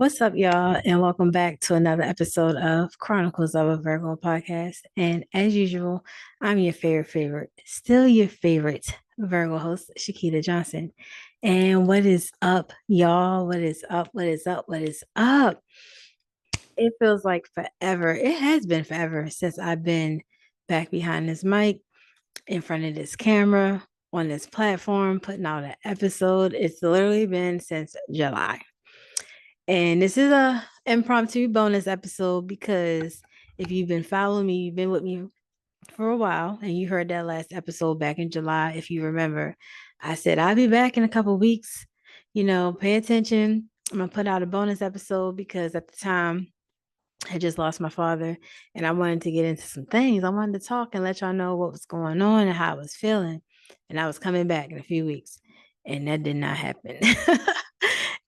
What's up, y'all, and welcome back to another episode of Chronicles of a Virgo Podcast. And as usual, I'm your favorite, still your favorite Virgo host, Shakita Johnson. And what is up, y'all? What is up? What is up? What is up? It feels like forever. It has been forever since I've been back behind this mic, in front of this camera, on this platform, putting out an episode. It's literally been since July. And this is a impromptu bonus episode because if you've been following me, you've been with me for a while, and you heard that last episode back in July. If you remember, I said I'll be back in a couple weeks. Pay attention. I'm gonna put out a bonus episode because at the time I just lost my father and I wanted to get into some things. I wanted to talk and let y'all know what was going on and how I was feeling. And I was coming back in a few weeks. And that did not happen.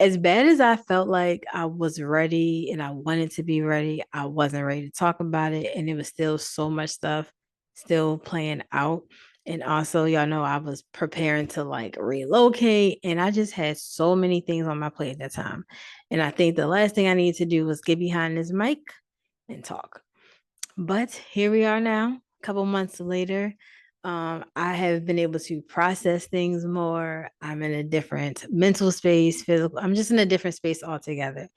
As bad as I felt like I was ready and I wanted to be ready, I wasn't ready to talk about it. And it was still so much stuff still playing out. And also, y'all know I was preparing to like relocate, and I just had so many things on my plate at that time. And I think the last thing I needed to do was get behind this mic and talk. But here we are now, a couple months later. I have been able to process things more. I'm in a different mental space, physical. I'm just in a different space altogether.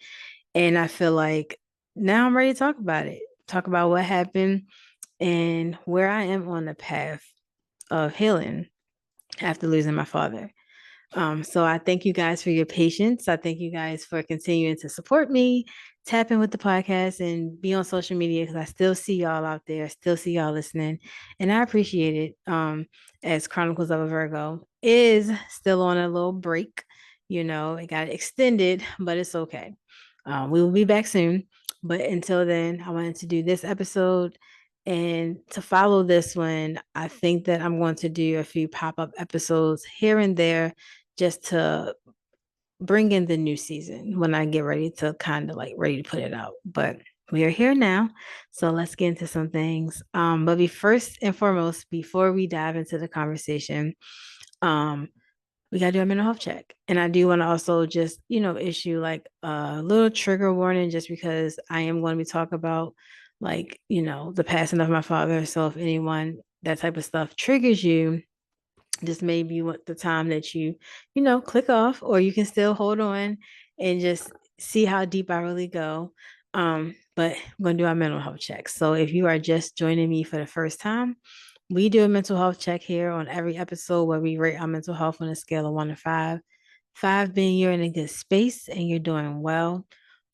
And I feel like now I'm ready to talk about it, talk about what happened and where I am on the path of healing after losing my father. So I thank you guys for your patience. I thank you guys for continuing to support me, tap in with the podcast, and be on social media because I still see y'all out there, still see y'all listening, and I appreciate it. As Chronicles of a Virgo is still on a little break, it got extended, but it's okay. We will be back soon, but until then, I wanted to do this episode. And to follow this one, I think that I'm going to do a few pop up episodes here and there just to bring in the new season when I get ready to kind of like ready to put it out. But we are here now. So let's get into some things. But first and foremost, before we dive into the conversation, um, we gotta do a mental health check. And I do want to also just, issue like a little trigger warning just because I am going to be talking about like, the passing of my father. So if anyone that type of stuff triggers you, this may be what the time that click off, or you can still hold on and just see how deep I really go. But I'm gonna do our mental health check. So if you are just joining me for the first time, we do a mental health check here on every episode where we rate our mental health on a scale of 1 to 5. 5 being you're in a good space and you're doing well.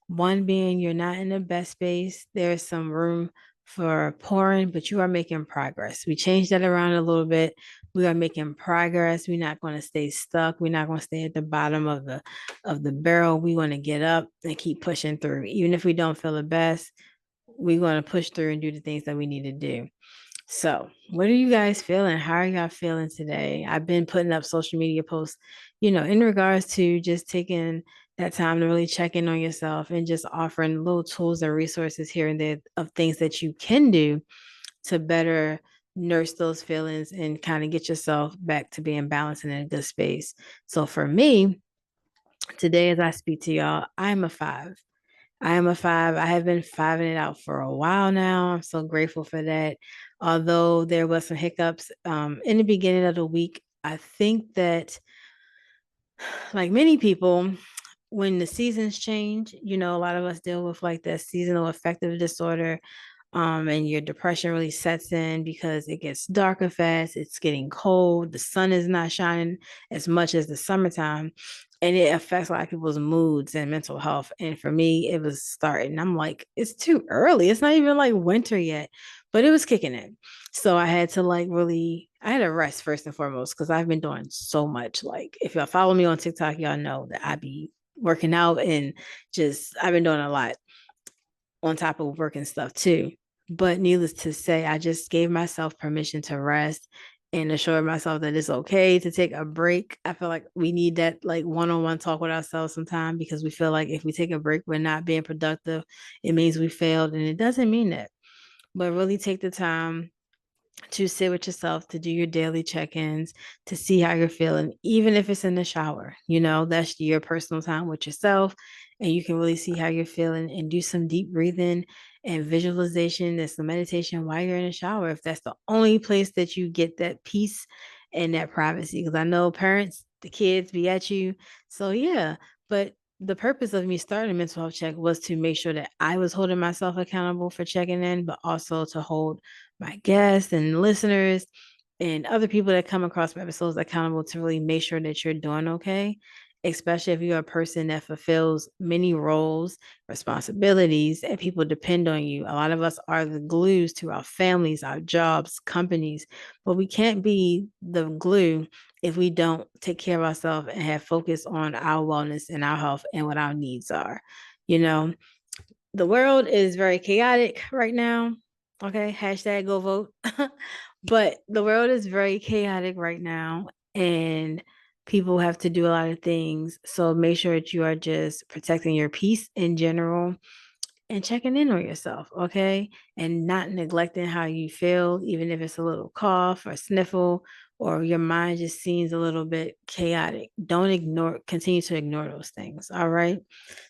1 being you're not in the best space. There's some room for pouring, but you are making progress. We changed that around a little bit. We are making progress. We're not going to stay stuck. We're not going to stay at the bottom of the barrel. We want to get up and keep pushing through. Even if we don't feel the best, we're going to push through and do the things that we need to do. So, what are you guys feeling? How are y'all feeling today? I've been putting up social media posts, in regards to just taking that time to really check in on yourself and just offering little tools and resources here and there of things that you can do to better nurse those feelings and kind of get yourself back to being balanced and in a good space. So, for me, today, as I speak to y'all, I'm a 5. I am a 5. I have been fiving it out for a while now. I'm so grateful for that. Although there was some hiccups in the beginning of the week, I think that, like many people, when the seasons change, a lot of us deal with like that seasonal affective disorder. And your depression really sets in because it gets darker fast, it's getting cold, the sun is not shining as much as the summertime, and it affects a lot of people's moods and mental health. And for me, it was starting. I'm like, it's too early. It's not even like winter yet, but it was kicking in. So I had to like really, I had to rest first and foremost because I've been doing so much. Like, if y'all follow me on TikTok, y'all know that I be working out and just, I've been doing a lot on top of work and stuff too. But needless to say, I just gave myself permission to rest and assure myself that it's okay to take a break. I feel like we need that like one-on-one talk with ourselves sometime because we feel like if we take a break, we're not being productive. It means we failed, and it doesn't mean that. But really take the time to sit with yourself, to do your daily check-ins, to see how you're feeling, even if it's in the shower. That's your personal time with yourself, and you can really see how you're feeling and do some deep breathing and visualization and some meditation while you're in the shower, if that's the only place that you get that peace and that privacy. Because I know parents, the kids be at you. So yeah, but the purpose of me starting a mental health check was to make sure that I was holding myself accountable for checking in, but also to hold my guests and listeners and other people that come across my episodes accountable to really make sure that you're doing okay, especially if you're a person that fulfills many roles, responsibilities, and people depend on you. A lot of us are the glues to our families, our jobs, companies, but we can't be the glue if we don't take care of ourselves and have focus on our wellness and our health and what our needs are. You know, the world is very chaotic right now. Okay, hashtag go vote. But the world is very chaotic right now, and people have to do a lot of things. So make sure that you are just protecting your peace in general and checking in on yourself, okay? And not neglecting how you feel, even if it's a little cough or sniffle or your mind just seems a little bit chaotic. Continue to ignore those things, all right?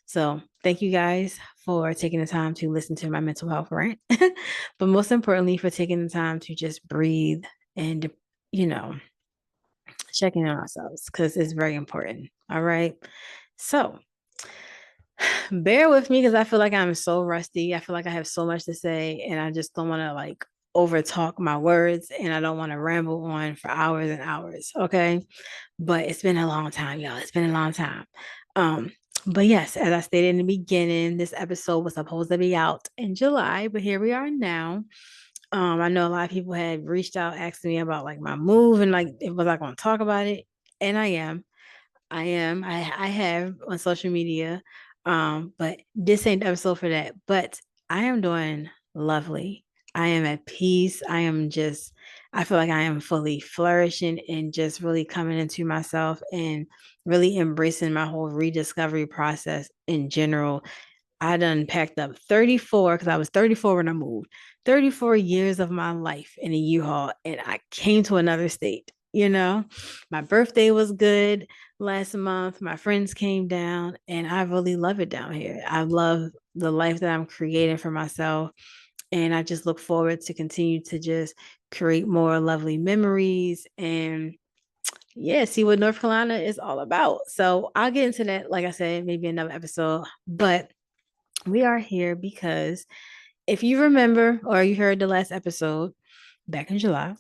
So, thank you guys for taking the time to listen to my mental health rant, but most importantly, for taking the time to just breathe and, you know, checking on ourselves because it's very important, all right? So, bear with me because I feel like I'm so rusty. I feel like I have so much to say and I just don't want to like over talk my words and I don't want to ramble on for hours and hours. Okay. But it's been a long time, y'all. It's been a long time. Um, but yes, as I stated in the beginning, this episode was supposed to be out in July, but here we are now. I know a lot of people had reached out asking me about like my move and like was I going to talk about it? And I am. I am. I have on social media. But this ain't the episode for that. But I am doing lovely. I am at peace. I feel like I am fully flourishing and just really coming into myself and really embracing my whole rediscovery process in general. I done packed up 34 because I was 34 when I moved. 34 years of my life in a U-Haul, and I came to another state. My birthday was good last month. My friends came down, and I really love it down here. I love the life that I'm creating for myself. And I just look forward to continue to just create more lovely memories and yeah, see what North Carolina is all about. So I'll get into that, like I said, maybe another episode. But we are here because if you remember or you heard the last episode back in July,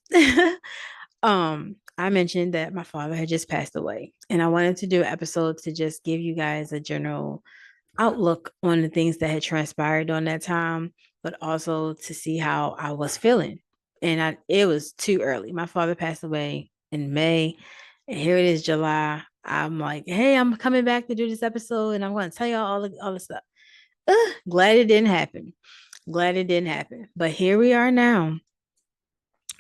I mentioned that my father had just passed away. And I wanted to do an episode to just give you guys a general outlook on the things that had transpired during that time, but also to see how I was feeling. And it was too early. My father passed away in May, and here it is, July. I'm like, hey, I'm coming back to do this episode, and I'm going to tell y'all all the stuff. Glad it didn't happen. Glad it didn't happen. But here we are now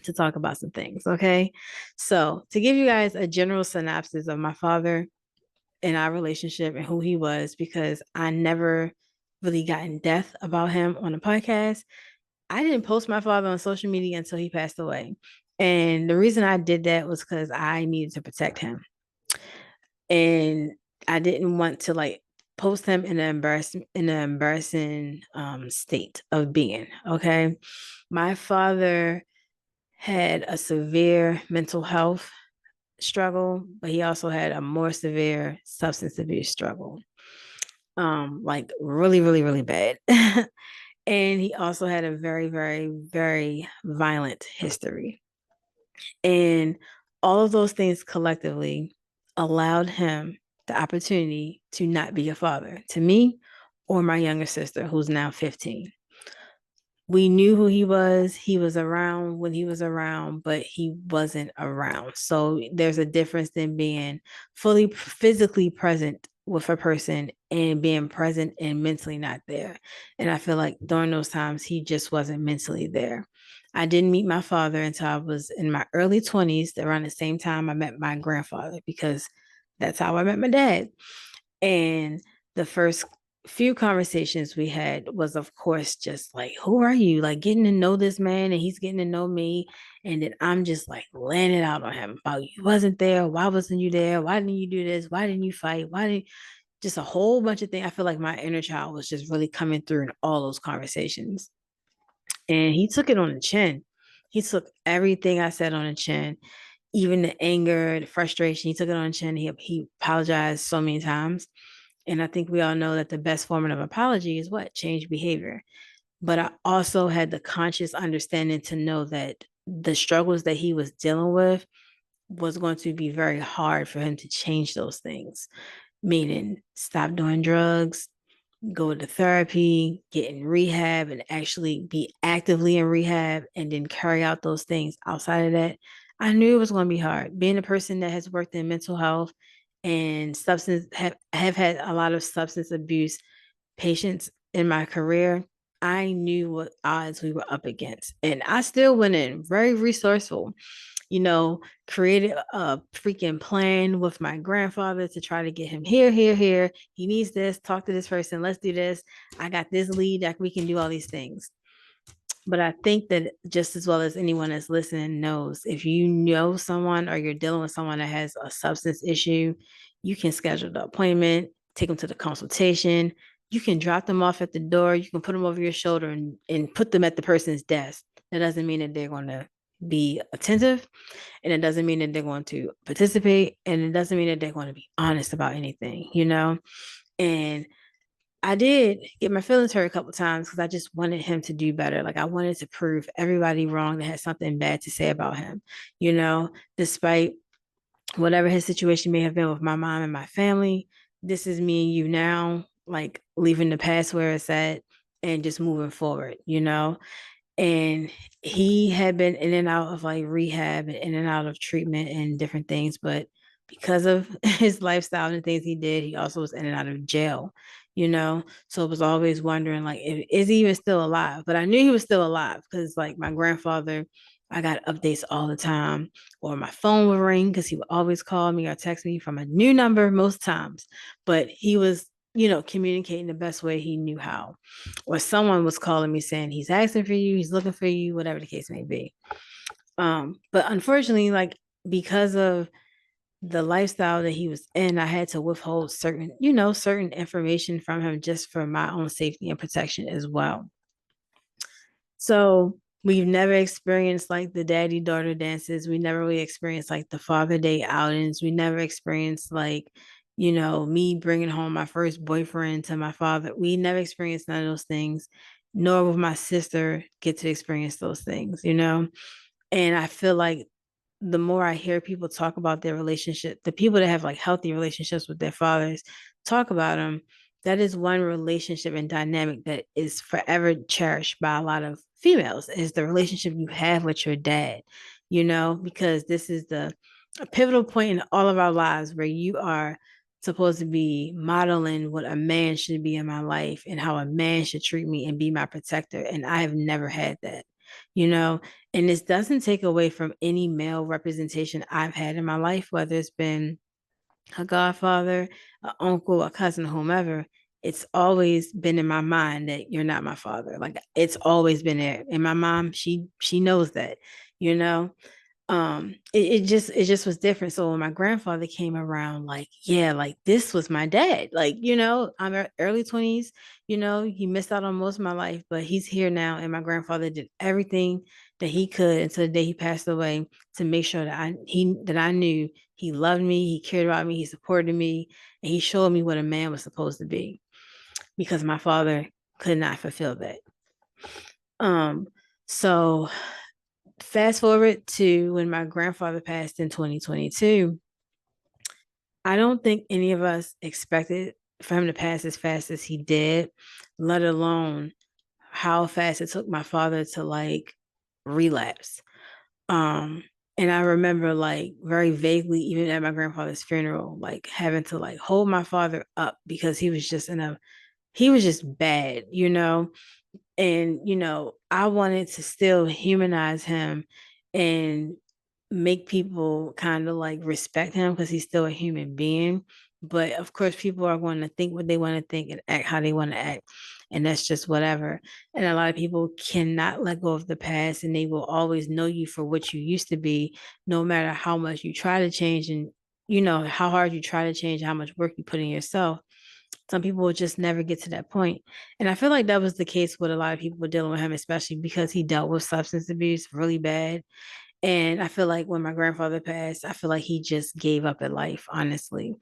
to talk about some things. Okay. So, to give you guys a general synopsis of my father and our relationship and who he was, because I never really got in depth about him on the podcast. I didn't post my father on social media until he passed away. And the reason I did that was because I needed to protect him. And I didn't want to like post him in an embarrassing state of being. Okay. My father had a severe mental health struggle, but he also had a more severe substance abuse struggle. Like really, really, really bad. And he also had a very, very, very violent history. And all of those things collectively allowed him the opportunity to not be a father to me or my younger sister, who's now 15. We knew who he was. He was around when he was around, but he wasn't around. So there's a difference in being fully physically present with a person and being present and mentally not there. And I feel like during those times, he just wasn't mentally there. I didn't meet my father until I was in my early 20s, around the same time I met my grandfather, because that's how I met my dad. And the first few conversations we had was, of course, just like, who are you? Like getting to know this man and he's getting to know me. And then I'm just like laying it out on him about you wasn't there. Why wasn't you there? Why didn't you do this? Why didn't you fight? Why didn't just a whole bunch of things? I feel like my inner child was just really coming through in all those conversations. And he took it on the chin. He took everything I said on the chin, even the anger, the frustration. He took it on the chin. He apologized so many times. And I think we all know that the best form of apology is what? Change behavior. But I also had the conscious understanding to know that the struggles that he was dealing with was going to be very hard for him to change those things, meaning stop doing drugs, go to therapy, get in rehab, and actually be actively in rehab and then carry out those things. Outside of that, I knew it was going to be hard. Being a person that has worked in mental health and have had a lot of substance abuse patients in my career, I knew what odds we were up against. And I still went in very resourceful, you know, created a freaking plan with my grandfather to try to get him here, here, here. He needs this. Talk to this person. Let's do this. I got this lead that we can do all these things. But I think that just as well as anyone that's listening knows, if you know someone or you're dealing with someone that has a substance issue, you can schedule the appointment, take them to the consultation. You can drop them off at the door. You can put them over your shoulder and put them at the person's desk. That doesn't mean that they're going to be attentive, and it doesn't mean that they're going to participate, and it doesn't mean that they're going to be honest about anything, you know? And I did get my feelings hurt a couple times because I just wanted him to do better. Like I wanted to prove everybody wrong that had something bad to say about him, you know, despite whatever his situation may have been with my mom and my family. This is me and you now, like leaving the past where it's at and just moving forward, you know? And he had been in and out of like rehab and in and out of treatment and different things, but because of his lifestyle and the things he did, he also was in and out of jail, you know. So I was always wondering like, is he even still alive? But I knew he was still alive because like my grandfather, I got updates all the time, or my phone would ring because he would always call me or text me from a new number most times. But he was, you know, communicating the best way he knew how, or someone was calling me saying he's asking for you, he's looking for you, whatever the case may be. But unfortunately, like because of the lifestyle that he was in, I had to withhold certain, you know, certain information from him just for my own safety and protection as well. So we've never experienced like the daddy daughter dances. We never really experienced like the Father Day outings. We never experienced like, you know, me bringing home my first boyfriend to my father. We never experienced none of those things, nor will my sister get to experience those things, you know? And I feel like the more I hear people talk about their relationship, the people that have like healthy relationships with their fathers talk about them, that is one relationship and dynamic that is forever cherished by a lot of females, is the relationship you have with your dad, you know, because this is the a pivotal point in all of our lives where you are supposed to be modeling what a man should be in my life and how a man should treat me and be my protector. And I have never had that, you know, and this doesn't take away from any male representation I've had in my life, whether it's been a godfather, an uncle, a cousin, whomever. It's always been in my mind that you're not my father. Like it's always been there. And my mom, she knows that, you know. It just was different. So when my grandfather came around, like, yeah, like this was my dad. Like, you know, I'm early 20s, you know, he missed out on most of my life, but he's here now. And my grandfather did everything that he could until the day he passed away to make sure that I knew he loved me, he cared about me, he supported me, and he showed me what a man was supposed to be because my father could not fulfill that. Um, so fast forward to when my grandfather passed in 2022, I don't think any of us expected for him to pass as fast as he did, let alone how fast it took my father to like relapse. Um, and I remember like very vaguely, even at my grandfather's funeral, like having to like hold my father up because he was just bad, you know. And you know, I wanted to still humanize him and make people kind of like respect him because he's still a human being, But of course, people are going to think what they want to think and act how they want to act. And that's just whatever. And a lot of people cannot let go of the past, and they will always know you for what you used to be, no matter how much you try to change and, how hard you try to change, how much work you put in yourself. Some people will just never get to that point. And I feel like that was the case with a lot of people dealing with him, especially because he dealt with substance abuse really bad. And I feel like when my grandfather passed, I feel like he just gave up at life, honestly.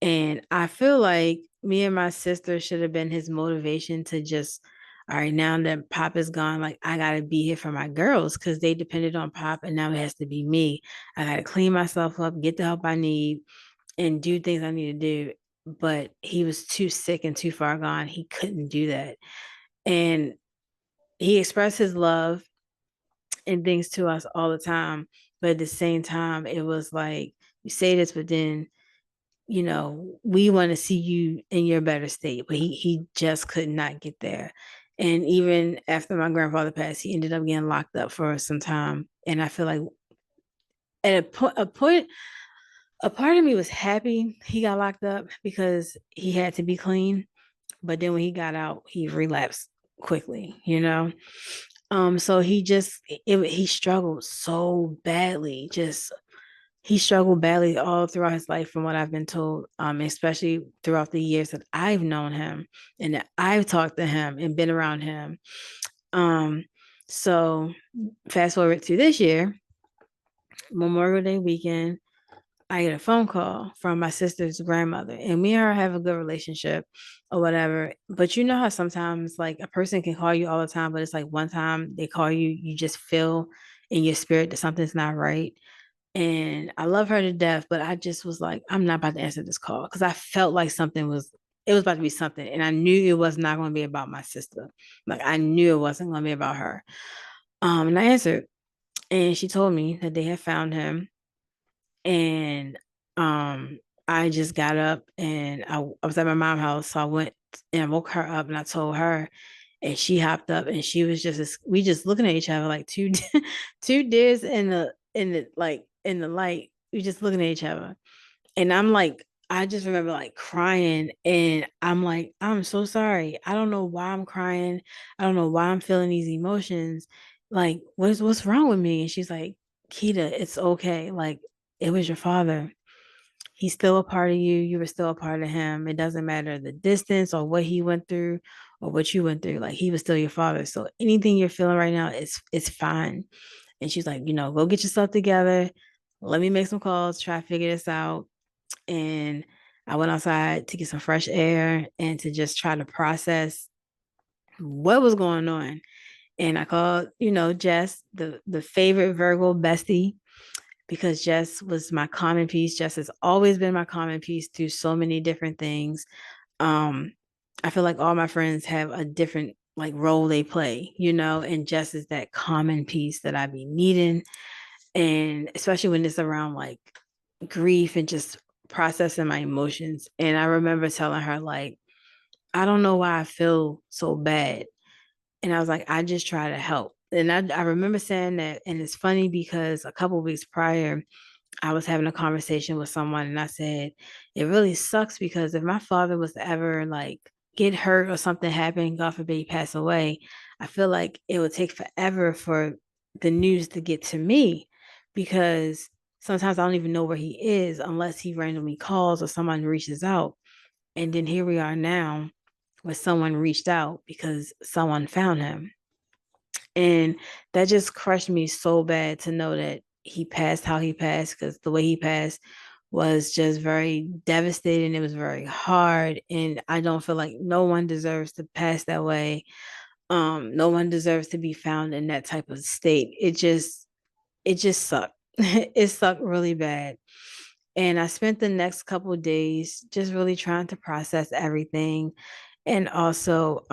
And I feel like me and my sister should have been his motivation to just, all right, now that Pop is gone, like I gotta be here for my girls because they depended on Pop, and now it has to be me. I gotta clean myself up, get the help I need, and do things I need to do. But he was too sick and too far gone. He couldn't do that. And he expressed his love and things to us all the time. But at the same time, it was like, you say this, but then, we want to see you in your better state. But he just could not get there. And even after my grandfather passed, he ended up getting locked up for some time. And I feel like at a part of me was happy he got locked up because he had to be clean. But then when he got out, he relapsed quickly. So he struggled so badly. Just he struggled badly all throughout his life, from what I've been told. Especially throughout the years that I've known him and that I've talked to him and been around him. Um, so fast forward to this year, Memorial Day weekend, I get a phone call from my sister's grandmother, and me and her have a good relationship or whatever. But you know how sometimes like a person can call you all the time, but it's like one time they call you, you just feel in your spirit that something's not right. And I love her to death, but I just was like, I'm not about to answer this call because I felt like it was about to be something. And I knew it was not going to be about my sister. Like I knew it wasn't going to be about her. And I answered, and she told me that they had found him. And I just got up, and I was at my mom's house. So I went and I woke her up, and I told her, and she hopped up, and she was we just looking at each other like two deers in the light. We just looking at each other. And I'm like, I just remember like crying, and I'm like, I'm so sorry. I don't know why I'm crying. I don't know why I'm feeling these emotions. Like, what's wrong with me? And she's like, Keita, it's okay. Like, it was your father. He's still a part of you. You were still a part of him. It doesn't matter the distance or what he went through or what you went through. Like, he was still your father. So anything you're feeling right now, it's fine. And she's like, go get yourself together. Let me make some calls, try to figure this out. And I went outside to get some fresh air and to just try to process what was going on. And I called, Jess, the favorite Virgo bestie, because Jess was my common piece. Jess has always been my common piece through so many different things. Um, I feel like all my friends have a different like role they play, and Jess is that common piece that I be needing. And especially when it's around like grief and just processing my emotions. And I remember telling her, like, I don't know why I feel so bad. And I was like, I just try to help. And I remember saying that. And it's funny because a couple of weeks prior, I was having a conversation with someone, and I said, it really sucks because if my father was to ever like get hurt or something happened, God forbid he pass away, I feel like it would take forever for the news to get to me, because sometimes I don't even know where he is unless he randomly calls or someone reaches out. And then here we are now where someone reached out because someone found him. And that just crushed me so bad to know that he passed how he passed, because the way he passed was just very devastating. It was very hard. And I don't feel like no one deserves to pass that way. No one deserves to be found in that type of state. It just sucked. It sucked really bad. And I spent the next couple of days just really trying to process everything. And also,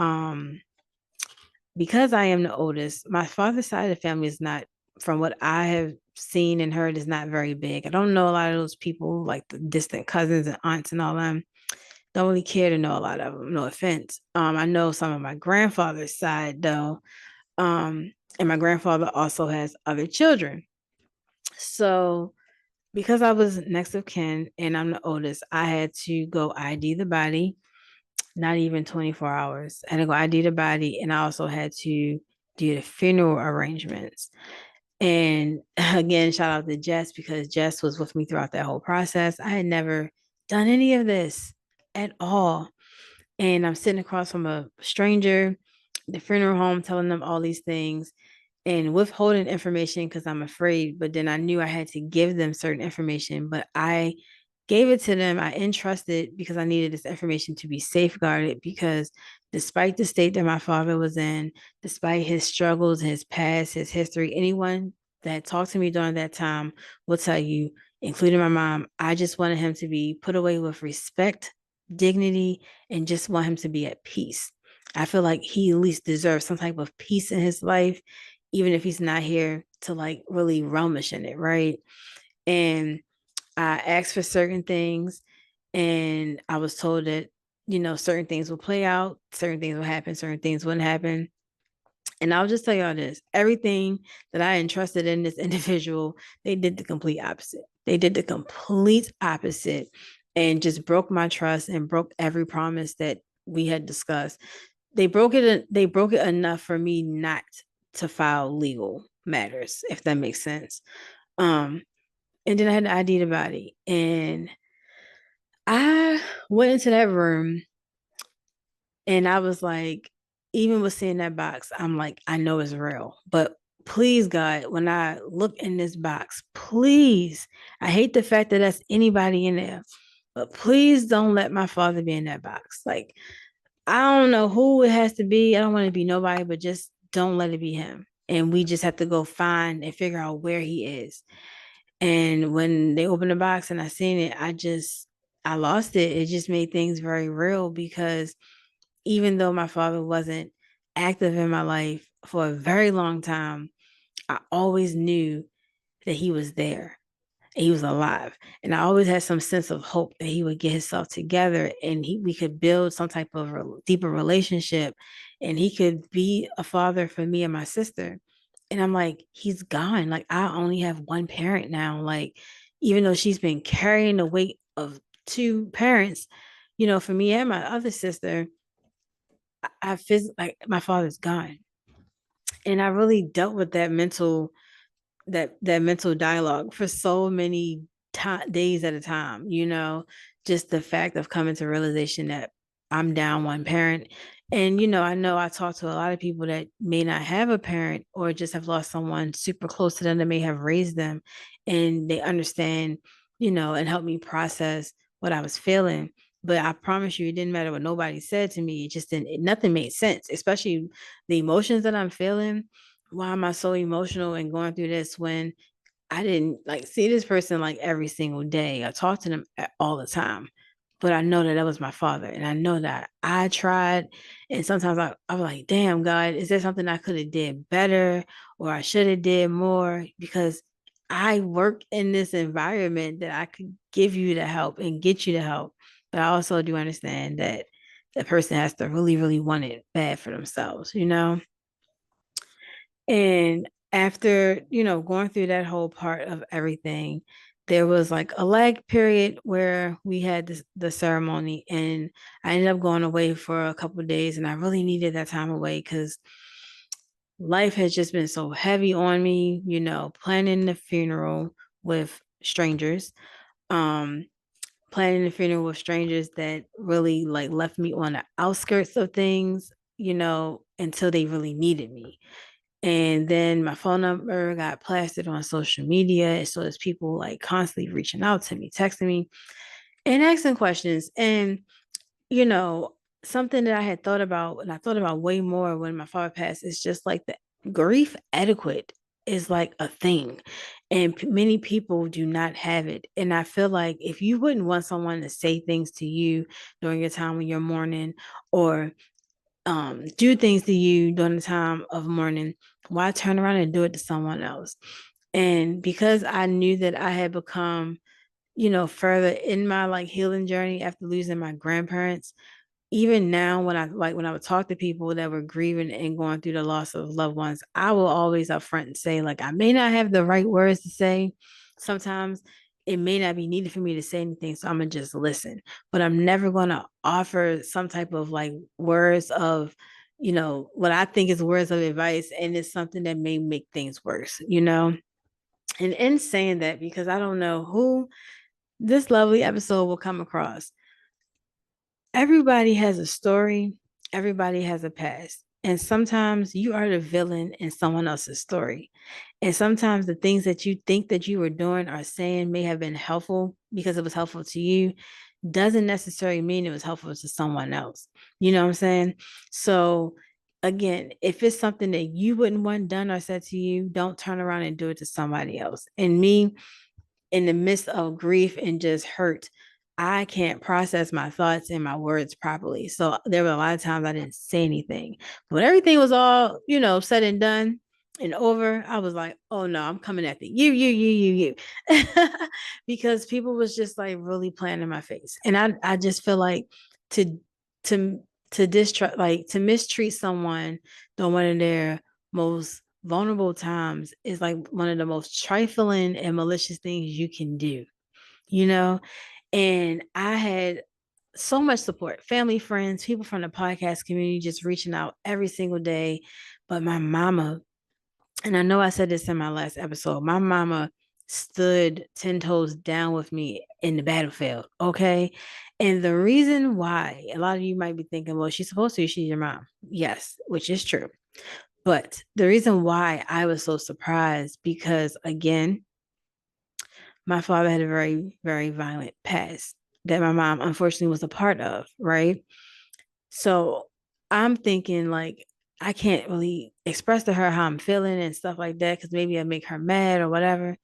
because I am the oldest, my father's side of the family is not, from what I have seen and heard, is not very big. I don't know a lot of those people, like the distant cousins and aunts and all them. Don't really care to know a lot of them. No offense. I know some of my grandfather's side though, and my grandfather also has other children. So because I was next of kin and I'm the oldest, I had to go ID the body, not even 24 hours. I had to go ID the body, and I also had to do the funeral arrangements. And again, shout out to Jess because Jess was with me throughout that whole process. I had never done any of this at all. And I'm sitting across from a stranger, the funeral home, telling them all these things and withholding information because I'm afraid. But then I knew I had to give them certain information, but I gave it to them. I entrusted because I needed this information to be safeguarded because despite the state that my father was in, despite his struggles, his past, his history, anyone that talked to me during that time will tell you, including my mom, I just wanted him to be put away with respect, dignity, and just want him to be at peace. I feel like he at least deserves some type of peace in his life, even if he's not here to like really rummage in it, right? And I asked for certain things, and I was told that, certain things will play out, certain things will happen, certain things wouldn't happen. And I'll just tell y'all this, everything that I entrusted in this individual, they did the complete opposite. They did the complete opposite and just broke my trust and broke every promise that we had discussed. They broke it enough for me not to file legal matters, if that makes sense. Um, and then I had to ID the body. And I went into that room and I was like, even with seeing that box, I'm like, I know it's real. But please, God, when I look in this box, please, I hate the fact that that's anybody in there, but please don't let my father be in that box. Like, I don't know who it has to be. I don't want to be nobody, but just don't let it be him. And we just have to go find and figure out where he is. And when they opened the box and I seen it, I lost it. It just made things very real because even though my father wasn't active in my life for a very long time, I always knew that he was there. He was alive. And I always had some sense of hope that he would get himself together and we could build some type of deeper relationship and he could be a father for me and my sister. And I'm like, he's gone. Like, I only have one parent now. Like, even though she's been carrying the weight of two parents, for me and my other sister, I feel like my father's gone. And I really dealt with that mental dialogue for so many days at a time, just the fact of coming to realization that I'm down one parent. And I know I talk to a lot of people that may not have a parent or just have lost someone super close to them that may have raised them, and they understand, and help me process what I was feeling. But I promise you, it didn't matter what nobody said to me. It just didn't, nothing made sense, especially the emotions that I'm feeling. Why am I so emotional and going through this when I didn't like see this person like every single day? I talk to them all the time, but I know that was my father, and I know that I tried. And sometimes I was like, "Damn, God, is there something I could have did better, or I should have did more?" Because I work in this environment that I could give you the help and get you the help, but I also do understand that the person has to really, really want it bad for themselves. And after, going through that whole part of everything, there was like a lag period where we had the ceremony, and I ended up going away for a couple of days, and I really needed that time away because life has just been so heavy on me, planning the funeral with strangers, um, planning the funeral with strangers that really like left me on the outskirts of things, until they really needed me. And then my phone number got plastered on social media. So there's people like constantly reaching out to me, texting me, and asking questions. And, you know, something that I had thought about, and I thought about way more when my father passed, is just like the grief etiquette is like a thing. And many people do not have it. And I feel like if you wouldn't want someone to say things to you during your time when you're mourning, or do things to you during the time of mourning, why turn around and do it to someone else? And because I knew that I had become, further in my like healing journey after losing my grandparents, even now when I would talk to people that were grieving and going through the loss of loved ones, I will always upfront and say, like, I may not have the right words to say sometimes. it may not be needed for me to say anything, so I'm gonna just listen. But I'm never gonna offer some type of like words of, what I think is words of advice, and it's something that may make things worse, And in saying that, because I don't know who this lovely episode will come across, everybody has a story, everybody has a past. And sometimes you are the villain in someone else's story. And sometimes the things that you think that you were doing or saying may have been helpful because it was helpful to you doesn't necessarily mean it was helpful to someone else. You know what I'm saying? So again, if it's something that you wouldn't want done or said to you, don't turn around and do it to somebody else. And me, in the midst of grief and just hurt, I can't process my thoughts and my words properly. So there were a lot of times I didn't say anything. But when everything was all, said and done and over, I was like, oh no, I'm coming after you. Because people was just like really playing in my face. And I just feel like to to to distrust, like to mistreat someone during one of their most vulnerable times is like one of the most trifling and malicious things you can do, you know? And I had so much support, family, friends, people from the podcast community just reaching out every single day. But my mama, and I know I said this in my last episode, my mama stood 10 toes down with me in the battlefield. Okay. And the reason why, a lot of you might be thinking, well, she's supposed to, she's your mom. Yes, which is true. But the reason why I was so surprised, because again, my father had a very, very violent past that my mom unfortunately was a part of, right? So I'm thinking like I can't really express to her how I'm feeling and stuff like that because maybe I make her mad or whatever.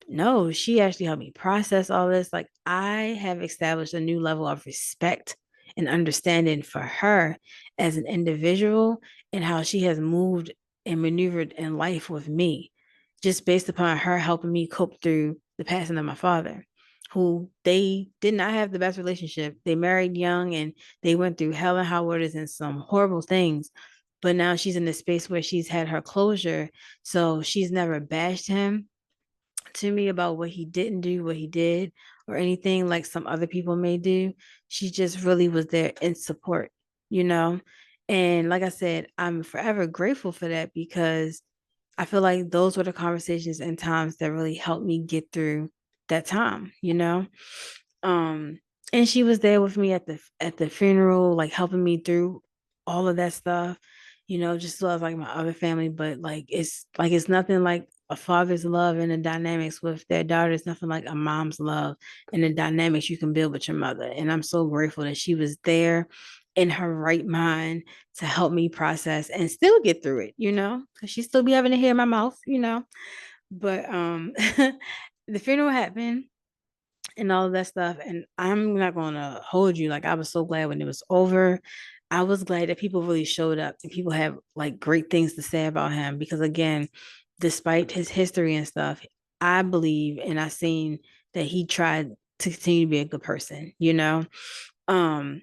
No, she actually helped me process all this. Like I have established a new level of respect and understanding for her as an individual and how she has moved and maneuvered in life with me, just based upon her helping me cope through the passing of my father, who they did not have the best relationship. They married young and they went through hell and high waters and some horrible things. But now she's in a space where she's had her closure. So she's never bashed him to me about what he didn't do, what he did, or anything like some other people may do. She just really was there in support, you know? And like I said, I'm forever grateful for that because I feel like those were the conversations and times that really helped me get through that time. Um, and she was there with me at the funeral, like helping me through all of that stuff, just as well as like my other family. But it's nothing like a father's love and the dynamics with their daughter. It's nothing like a mom's love and the dynamics you can build with your mother. And I'm so grateful that she was there in her right mind to help me process and still get through it, because she still be having to hear my mouth. But the funeral happened and all of that stuff. And I'm not gonna hold you. Like I was so glad when it was over. I was glad that people really showed up and people have like great things to say about him because again, despite his history and stuff, I believe and I've seen that he tried to continue to be a good person. Um,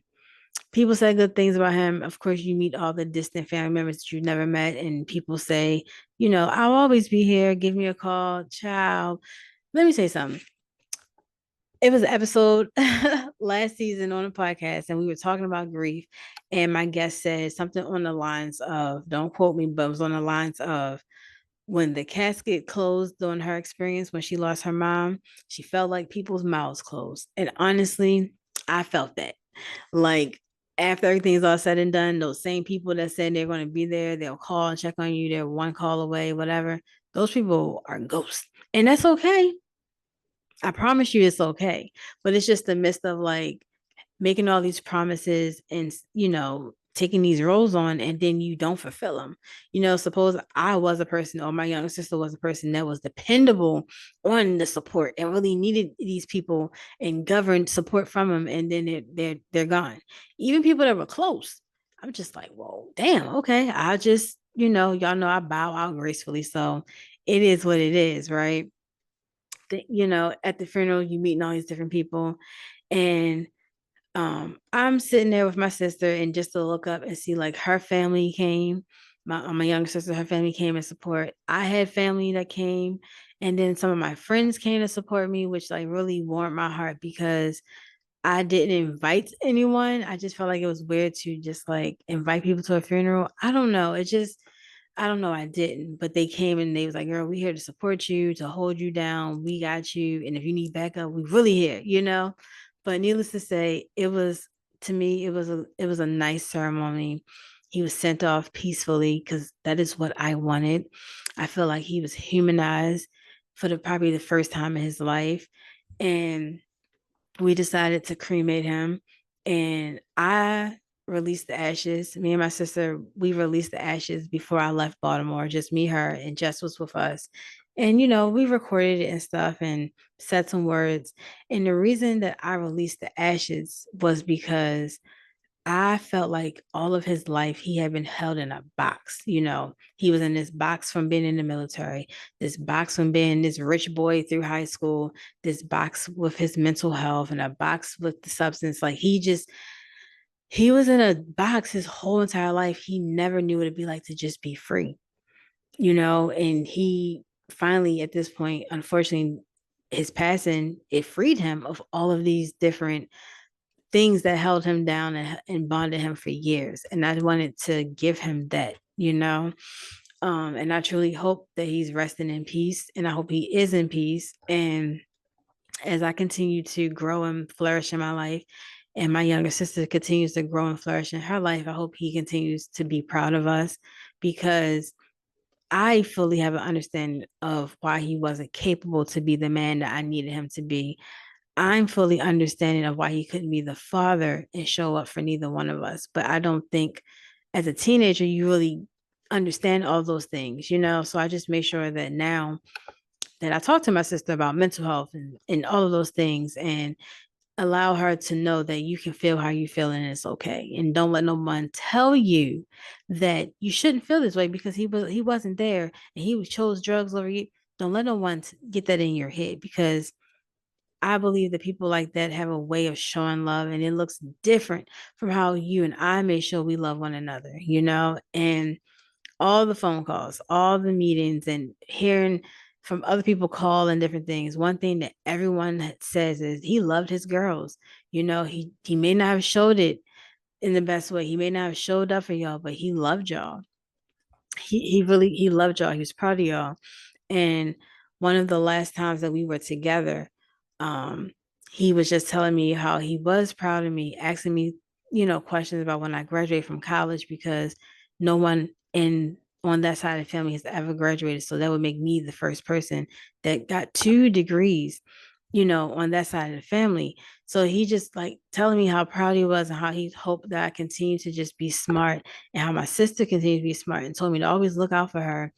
people say good things about him. Of course, you meet all the distant family members that you've never met, and people say, I'll always be here. Give me a call, child. Let me say something. It was an episode last season on the podcast, and we were talking about grief. And my guest said something on the lines of, don't quote me, but it was on the lines of, when the casket closed during her experience when she lost her mom, she felt like people's mouths closed. And honestly, I felt that. Like after everything's all said and done, those same people that said they're going to be there, they'll call and check on you, they're one call away, whatever. Those people are ghosts. And that's okay. I promise you it's okay. But it's just the midst of like making all these promises and taking these roles on and then you don't fulfill them. Suppose I was a person or my younger sister was a person that was dependable on the support and really needed these people and governed support from them, and then they're gone. Even people that were close, I'm just like, whoa, damn, okay. I just, y'all know I bow out gracefully. So it is what it is, right? At the funeral, you meeting all these different people. And I'm sitting there with my sister, and just to look up and see like her family came, my younger sister, her family came in support. I had family that came, And then some of my friends came to support me, which like really warmed my heart because I didn't invite anyone. I just felt like it was weird to just like invite people to a funeral. I don't know. I don't know. I didn't, but they came and they was like, girl, we here to support you, to hold you down. We got you. And if you need backup, we really here. But needless to say, to me, it was a nice ceremony. He was sent off peacefully because that is what I wanted. I feel like he was humanized for probably the first time in his life. And we decided to cremate him, and I released the ashes. Me and my sister, we released the ashes before I left Baltimore, just me, her, and Jess was with us. And we recorded it and stuff and said some words. And the reason that I released the ashes was because I felt like all of his life he had been held in a box. He was in this box from being in the military, this box from being this rich boy through high school, this box with his mental health, and a box with the substance. Like he was in a box his whole entire life. He never knew what it'd be like to just be free, and he finally, at this point, unfortunately, his passing, it freed him of all of these different things that held him down and bonded him for years. And I wanted to give him that. And I truly hope that he's resting in peace. And I hope he is in peace. And as I continue to grow and flourish in my life, and my younger sister continues to grow and flourish in her life, I hope he continues to be proud of us because I fully have an understanding of why he wasn't capable to be the man that I needed him to be. I'm fully understanding of why he couldn't be the father and show up for neither one of us. But I don't think as a teenager you really understand all those things. So I just make sure that now that I talk to my sister about mental health and all of those things and allow her to know that you can feel how you feel and it's okay. And don't let no one tell you that you shouldn't feel this way because he wasn't there and he chose drugs over you. Don't let no one get that in your head because I believe that people like that have a way of showing love and it looks different from how you and I may show we love one another. And all the phone calls, all the meetings, and hearing from other people call and different things. One thing that everyone says is he loved his girls. He may not have showed it in the best way. He may not have showed up for y'all, but he loved y'all. He loved y'all. He was proud of y'all. And one of the last times that we were together, um, he was just telling me how he was proud of me, asking me, questions about when I graduated from college because no one in on that side of the family has ever graduated. So that would make me the first person that got 2 degrees, on that side of the family. So he just like telling me how proud he was and how he hoped that I continue to just be smart and how my sister continued to be smart and told me to always look out for her,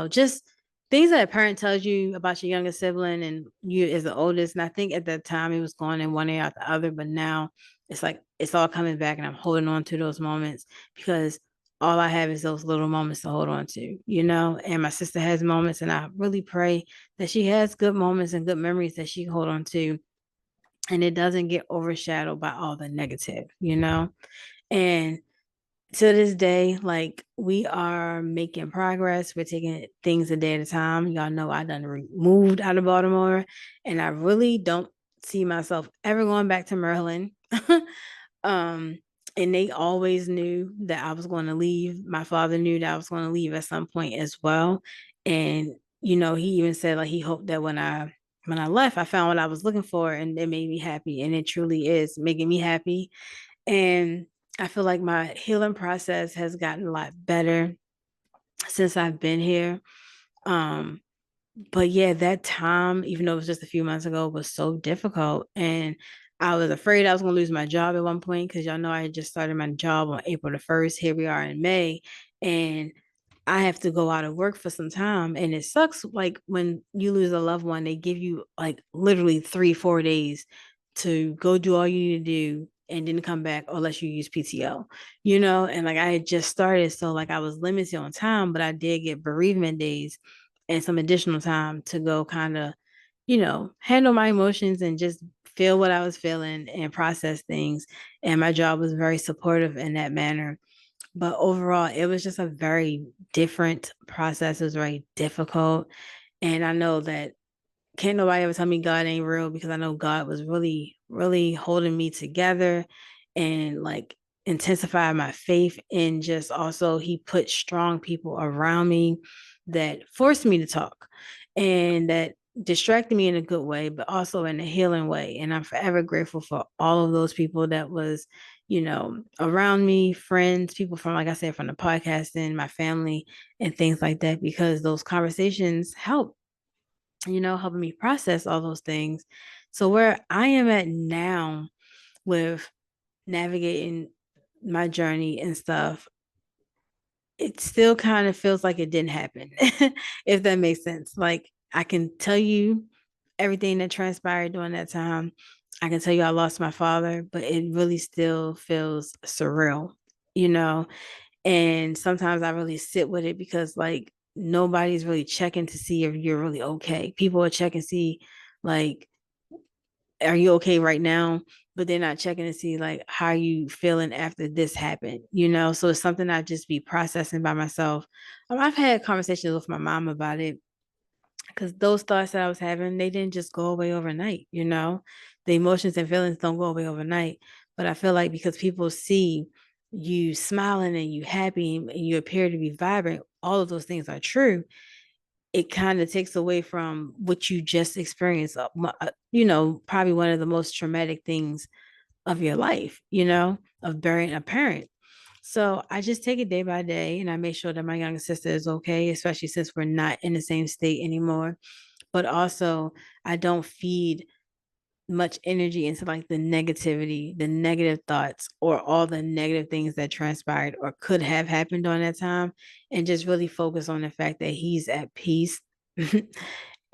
just things that a parent tells you about your younger sibling and you as the oldest. And I think at that time it was going in one ear out the other, but now it's like it's all coming back and I'm holding on to those moments because all I have is those little moments to hold on to, and my sister has moments and I really pray that she has good moments and good memories that she can hold on to and it doesn't get overshadowed by all the negative. And to this day, like we are making progress. We're taking things a day at a time. Y'all know I done moved out of Baltimore and I really don't see myself ever going back to Maryland. um, and they always knew that I was going to leave. My father knew that I was going to leave at some point as well. And he even said like he hoped that when I left, I found what I was looking for and it made me happy. And it truly is making me happy. And I feel like my healing process has gotten a lot better since I've been here. Um, but yeah, that time, even though it was just a few months ago, was so difficult. And I was afraid I was going to lose my job at one point because y'all know I had just started my job on April the 1st. Here we are in May. And I have to go out of work for some time. And it sucks like when you lose a loved one, they give you like literally 3, 4 days to go do all you need to do and then come back unless you use PTO, and like I had just started. So like I was limited on time, but I did get bereavement days and some additional time to go kind of, handle my emotions and just feel what I was feeling and process things. And my job was very supportive in that manner. But overall, it was just a very different process. It was very difficult. And I know that can't nobody ever tell me God ain't real, because I know God was really, really holding me together and like intensify my faith. And just also, He put strong people around me that forced me to talk and that distracted me in a good way, but also in a healing way. And I'm forever grateful for all of those people that was, around me, friends, people from, like I said, from the podcasting, my family, and things like that, because those conversations help, helping me process all those things. So where I am at now with navigating my journey and stuff, it still kind of feels like it didn't happen, if that makes sense. Like, I can tell you everything that transpired during that time. I can tell you I lost my father, but it really still feels surreal, you know? And sometimes I really sit with it, because like nobody's really checking to see if you're really okay. People are checking to see, like, are you okay right now? But they're not checking to see like how you feeling after this happened, So it's something I just be processing by myself. I've had conversations with my mom about it, because those thoughts that I was having, they didn't just go away overnight. The emotions and feelings don't go away overnight. But I feel like because people see you smiling and you happy and you appear to be vibrant, all of those things are true. It kind of takes away from what you just experienced, probably one of the most traumatic things of your life, of burying a parent. So I just take it day by day, and I make sure that my younger sister is okay, especially since we're not in the same state anymore. But also, I don't feed much energy into like the negativity, the negative thoughts, or all the negative things that transpired or could have happened during that time, and just really focus on the fact that he's at peace.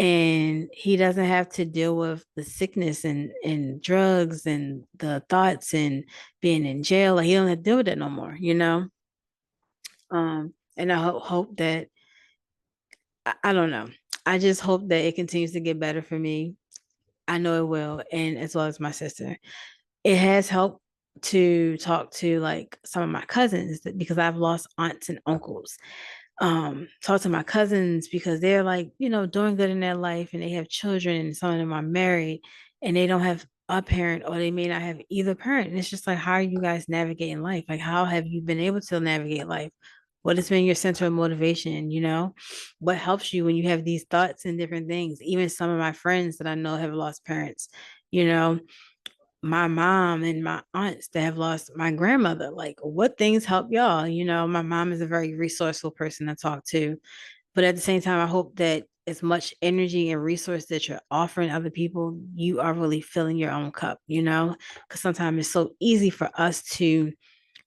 And he doesn't have to deal with the sickness and drugs and the thoughts and being in jail. Like, he don't have to deal with that no more. And I hope that, I don't know. I just hope that it continues to get better for me. I know it will, and as well as my sister. It has helped to talk to like some of my cousins, because I've lost aunts and uncles. Talk to my cousins, because they're like, doing good in their life, and they have children, and some of them are married, and they don't have a parent, or they may not have either parent. And it's just like, how are you guys navigating life? Like, how have you been able to navigate life? What has been your center of motivation? What helps you when you have these thoughts and different things? Even some of my friends that I know have lost parents, you know, my mom and my aunts that have lost my grandmother. Like, what things help y'all? My mom is a very resourceful person to talk to, but at the same time, I hope that as much energy and resource that you're offering other people, you are really filling your own cup. Because sometimes it's so easy for us to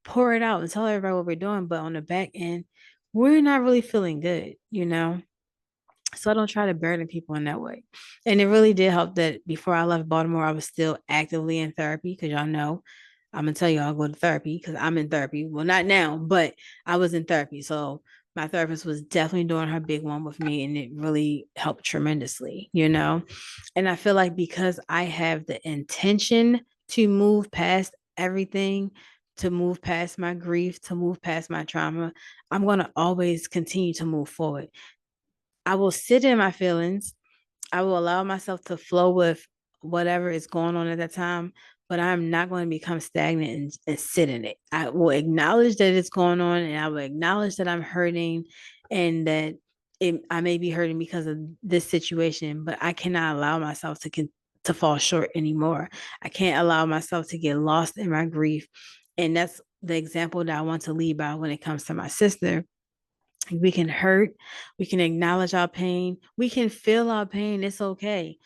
pour it out and tell everybody what we're doing, but on the back end, we're not really feeling good. So I don't try to burden people in that way. And it really did help that before I left Baltimore, I was still actively in therapy, because y'all know I'm gonna tell y'all I'll go to therapy, because I'm in therapy. Well, not now, but I was in therapy. So my therapist was definitely doing her big one with me, and it really helped tremendously. And I feel like because I have the intention to move past everything, to move past my grief, to move past my trauma, I'm going to always continue to move forward. I will sit in my feelings. I will allow myself to flow with whatever is going on at that time, but I'm not going to become stagnant and sit in it. I will acknowledge that it's going on, and I will acknowledge that I'm hurting, and that I may be hurting because of this situation, but I cannot allow myself to fall short anymore. I can't allow myself to get lost in my grief. And that's the example that I want to lead by when it comes to my sister. We can hurt, we can acknowledge our pain, we can feel our pain. It's okay.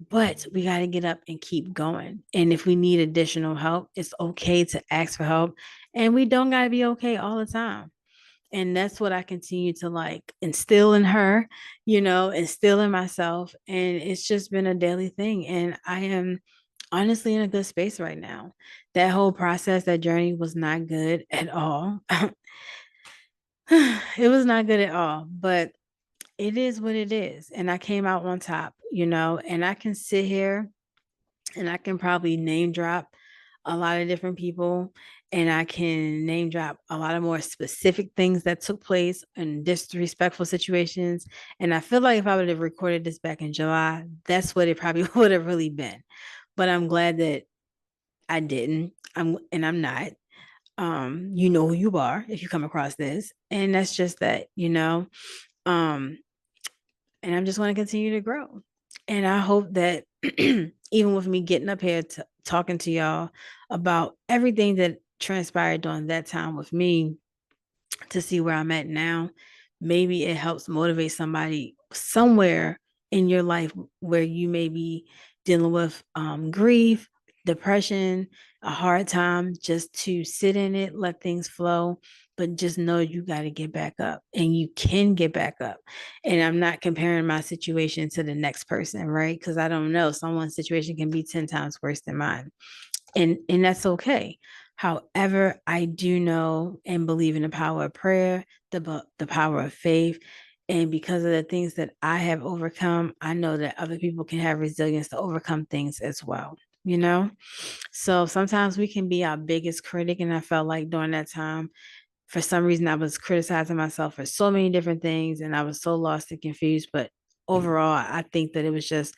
But we got to get up and keep going. And if we need additional help, it's okay to ask for help. And we don't got to be okay all the time. And that's what I continue to like instill in her, instill in myself. And it's just been a daily thing. And I am honestly in a good space right now. That whole process, that journey was not good at all. It was not good at all, but it is what it is. And I came out on top, and I can sit here and I can probably name drop a lot of different people. and I can name drop a lot of more specific things that took place in disrespectful situations. And I feel like if I would have recorded this back in July, that's what it probably would have really been. But I'm glad that I didn't. I'm not. You know who you are if you come across this. And that's just that, Um, and I'm just going to continue to grow. And I hope that even with me getting up here talking to y'all about everything that transpired during that time with me to see where I'm at now, maybe it helps motivate somebody somewhere in your life where you may be dealing with grief, depression, a hard time, just to sit in it, let things flow, but just know you got to get back up and you can get back up. And I'm not comparing my situation to the next person, right? Because I don't know. Someone's situation can be 10 times worse than mine. And that's okay. However, I do know and believe in the power of prayer, the power of faith. And because of the things that I have overcome, I know that other people can have resilience to overcome things as well, you know? So sometimes we can be our biggest critic. And I felt like during that time, for some reason, I was criticizing myself for so many different things and I was so lost and confused. But overall, I think that it was just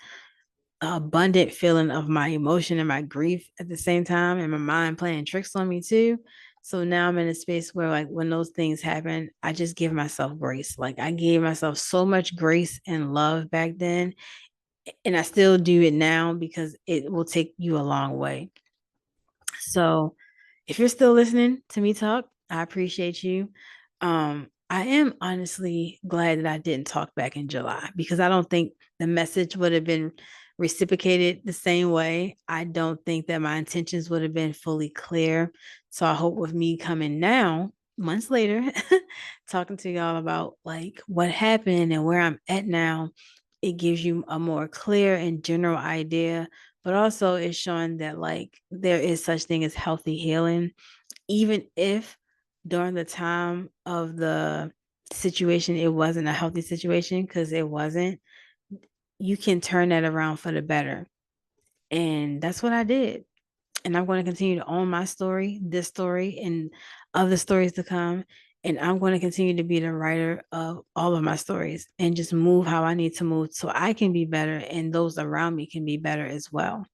abundant feeling of my emotion and my grief at the same time, and my mind playing tricks on me too. So now I'm in a space where, like, when those things happen, I just give myself grace. Like, I gave myself so much grace and love back then, and I still do it now because it will take you a long way. So if you're still listening to me talk, I appreciate you. I am honestly glad that I didn't talk back in July because I don't think the message would have been reciprocated the same way. I don't think that my intentions would have been fully clear. So I hope with me coming now, months later, talking to y'all about like what happened and where I'm at now, it gives you a more clear and general idea, but also it's showing that like there is such thing as healthy healing, even if during the time of the situation it wasn't a healthy situation, because it wasn't. You can turn that around for the better, and that's what I did. And I'm going to continue to own my story, this story, and other stories to come. And I'm going to continue to be the writer of all of my stories and just move how I need to move so I can be better and those around me can be better as well.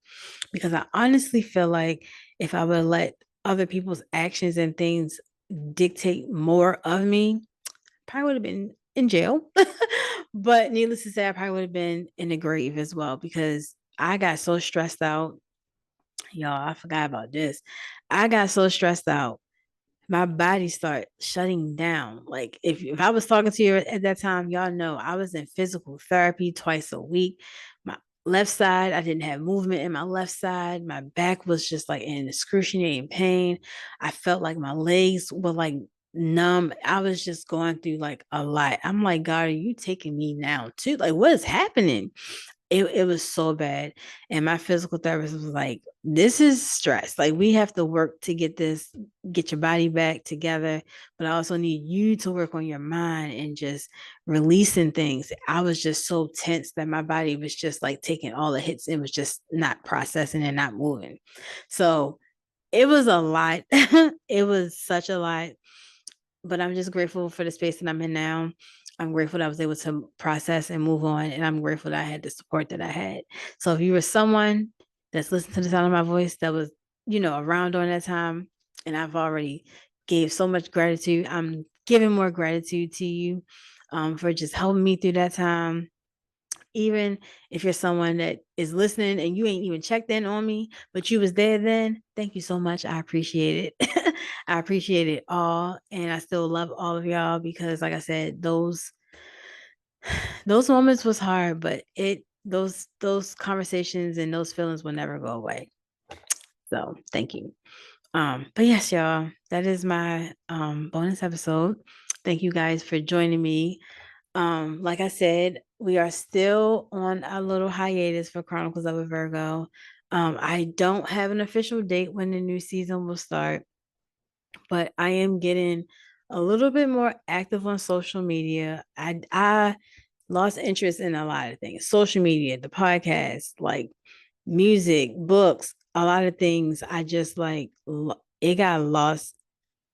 Because I honestly feel like if I would let other people's actions and things dictate more of me, I probably would have been in jail. But needless to say, I probably would have been in the grave as well because I got so stressed out. Y'all, I forgot about this. I got so stressed out. My body started shutting down. Like if I was talking to you at that time, y'all know I was in physical therapy twice a week. My left side, I didn't have movement in my left side. My back was just like in excruciating pain. I felt like my legs were like numb. I was just going through like a lot. I'm like, God, are you taking me now too? Like, what is happening? It was so bad. And my physical therapist was like, this is stress. Like, we have to work to get your body back together. But I also need you to work on your mind and just releasing things. I was just so tense that my body was just like taking all the hits. It was just not processing and not moving. So it was a lot. It was such a lot, but I'm just grateful for the space that I'm in now. I'm grateful that I was able to process and move on. And I'm grateful that I had the support that I had. So if you were someone that's listening to the sound of my voice that was, around during that time, and I've already gave so much gratitude, I'm giving more gratitude to you for just helping me through that time. Even if you're someone that is listening and you ain't even checked in on me, but you was there then, thank you so much. I appreciate it. I appreciate it all. And I still love all of y'all because like I said, those moments was hard, but those conversations and those feelings will never go away. So thank you. But yes, y'all, that is my bonus episode. Thank you guys for joining me. Like I said, we are still on a little hiatus for Chronicles of a Virgo. I don't have an official date when the new season will start, but I am getting a little bit more active on social media. I lost interest in a lot of things. Social media, the podcast, like music, books, a lot of things I just like it got lost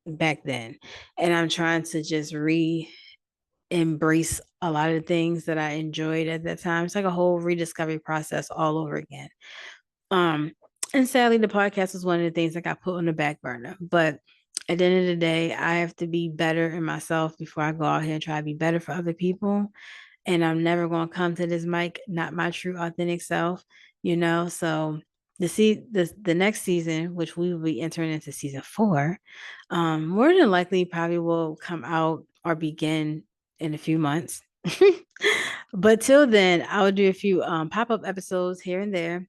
back then. And I'm trying to just embrace a lot of the things that I enjoyed at that time. It's like a whole rediscovery process all over again. Um, and sadly, the podcast was one of the things that got put on the back burner. But at the end of the day, I have to be better in myself before I go out here and try to be better for other people. And I'm never going to come to this mic not my true authentic self, you know. So the next season, which we will be entering into season 4, more than likely probably will come out or begin in a few months. But till then, I will do a few pop-up episodes here and there.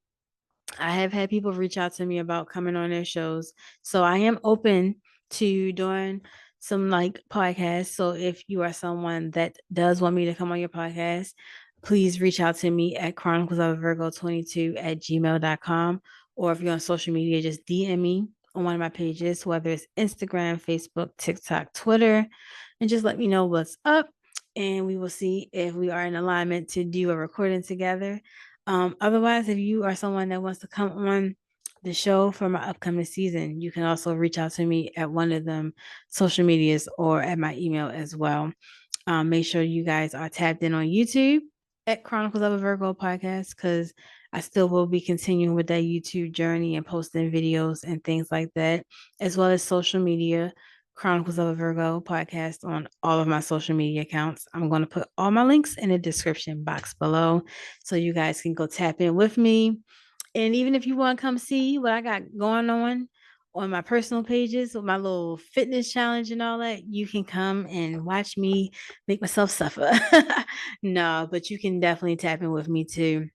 I have had people reach out to me about coming on their shows. So I am open to doing some like podcasts. So if you are someone that does want me to come on your podcast, please reach out to me at Chronicles of Virgo 22 at gmail.com. Or if you're on social media, just DM me on one of my pages, whether it's Instagram, Facebook, TikTok, Twitter, and just let me know what's up. And we will see if we are in alignment to do a recording together. Otherwise, if you are someone that wants to come on the show for my upcoming season, you can also reach out to me at one of them social medias or at my email as well. Make sure you guys are tapped in on YouTube at Chronicles of a Virgo podcast, because I still will be continuing with that YouTube journey and posting videos and things like that, as well as social media. Chronicles of a Virgo podcast on all of my social media accounts. I'm going to put all my links in the description box below so you guys can go tap in with me. And even if you want to come see what I got going on my personal pages with my little fitness challenge and all that, you can come and watch me make myself suffer. No, but you can definitely tap in with me too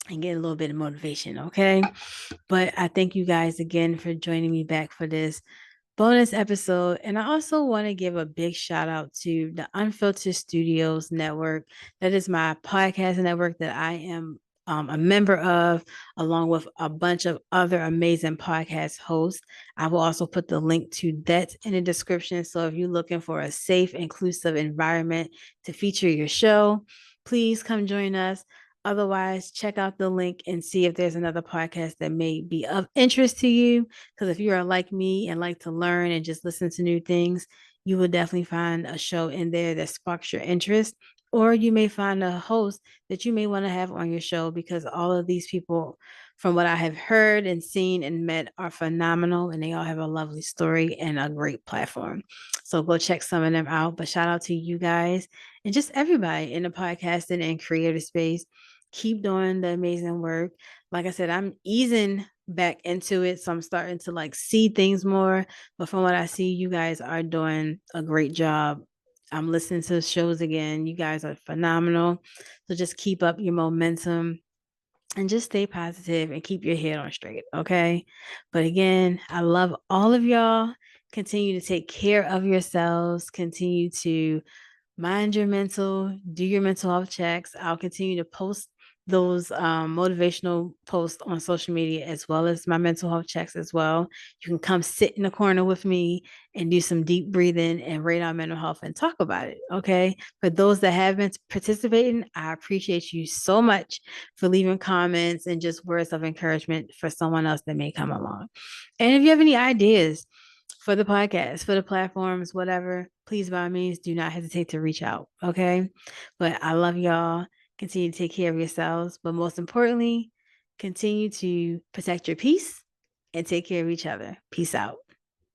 and get a little bit of motivation, okay? But I thank you guys again for joining me back for this bonus episode. And I also want to give a big shout out to the Unfiltered Studios Network. That is my podcast network that I am a member of, along with a bunch of other amazing podcast hosts. I will also put the link to that in the description. So if you're looking for a safe, inclusive environment to feature your show, please come join us. Otherwise, check out the link and see if there's another podcast that may be of interest to you. Because if you are like me and like to learn and just listen to new things, you will definitely find a show in there that sparks your interest. Or you may find a host that you may want to have on your show, because all of these people, from what I have heard and seen and met, are phenomenal, and they all have a lovely story and a great platform. So go check some of them out. But shout out to you guys and just everybody in the podcasting and creative space. Keep doing the amazing work. Like I said, I'm easing back into it, so I'm starting to like see things more. But from what I see, you guys are doing a great job. I'm listening to the shows again. You guys are phenomenal. So just keep up your momentum and just stay positive and keep your head on straight. Okay. But again, I love all of y'all. Continue to take care of yourselves. Continue to mind your do your mental health checks. I'll continue to post those motivational posts on social media, as well as my mental health checks as well. You can come sit in the corner with me and do some deep breathing and rate our mental health and talk about it. Okay. For those that have been participating, I appreciate you so much for leaving comments and just words of encouragement for someone else that may come along. And if you have any ideas for the podcast, for the platforms, whatever, please by all means do not hesitate to reach out. Okay. But I love y'all. Continue to take care of yourselves. But most importantly, continue to protect your peace and take care of each other. Peace out.